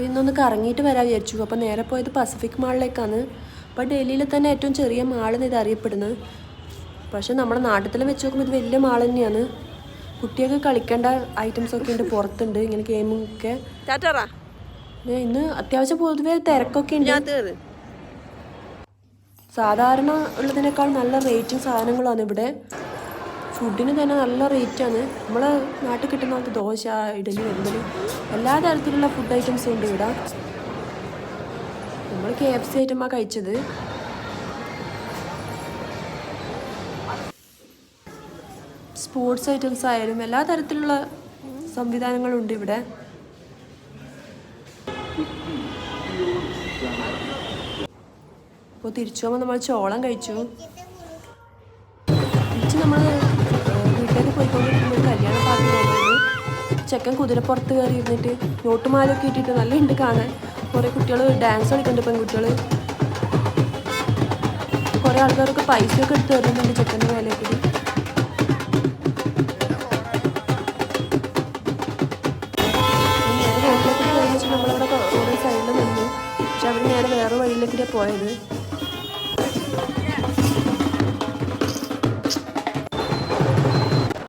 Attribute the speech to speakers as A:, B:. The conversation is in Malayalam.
A: ഇന്നൊന്ന് കറങ്ങിയിട്ട് വരാൻ വിചാരിച്ചു. അപ്പോൾ നേരെ പോയത് പസഫിക് മാളിലേക്കാണ്. അപ്പോൾ ഡൽഹിയിൽ തന്നെ ഏറ്റവും ചെറിയ മാളെന്ന് ഇത് അറിയപ്പെടുന്നത്. പക്ഷേ നമ്മുടെ നാട്ടിൽ വെച്ച് നോക്കുമ്പോൾ ഇത് വലിയ മാൾ തന്നെയാണ്. കുട്ടികൾക്ക് കളിക്കേണ്ട ഐറ്റംസൊക്കെ ഉണ്ട്, പുറത്തുണ്ട് ഇങ്ങനെ ഗെയിമൊക്കെ. ഇന്ന് അത്യാവശ്യം പൊതുവേ തിരക്കൊക്കെ ഉണ്ട്. സാധാരണ ഉള്ളതിനേക്കാൾ നല്ല റേറ്റും സാധനങ്ങളാണ് ഇവിടെ. ഫുഡിന് തന്നെ നല്ല റേറ്റാണ്. നമ്മളെ നാട്ടിൽ കിട്ടുന്ന പോലത്തെ ദോശ, ഇഡലി, വെമ്പല് എല്ലാ തരത്തിലുള്ള ഫുഡ് ഐറ്റംസും ഉണ്ട് ഇവിടെ. നമ്മൾ KFC ഐറ്റമാണ് കഴിച്ചത്. സ്പോർട്സ് ഐറ്റംസ് ആയാലും എല്ലാ തരത്തിലുള്ള സംവിധാനങ്ങളുണ്ട് ഇവിടെ. അപ്പോൾ തിരിച്ചു പോകുമ്പോൾ നമ്മൾ ചോളം കഴിച്ചു. തിരിച്ച് നമ്മൾ വീട്ടിലേക്ക് പോയിക്കൊണ്ടിരിക്കുമ്പോൾ കല്യാണ പാർട്ടി വന്നത്. ചെക്കൻ കുതിരപ്പുറത്ത് കയറി ഇരുന്നിട്ട് നോട്ടുമാലൊക്കെ ഇട്ടിട്ട് നല്ല ഉണ്ട് കാണാൻ. കുറേ കുട്ടികൾ ഡാൻസ് കളിക്കുന്നുണ്ട്, പെൺകുട്ടികൾ. കുറേ ആൾക്കാരൊക്കെ പൈസയൊക്കെ എടുത്ത് തരുന്നുണ്ട് ചെക്കൻ്റെ മേലേക്ക്. നേരെ റോഡിലേക്ക് കഴിഞ്ഞിട്ട് നമ്മളവിടെ റോഡ് സൈഡിൽ നിന്നു. പക്ഷെ അവർ നേരെ വേറെ വഴിയിലേക്കിടെ പോയത്.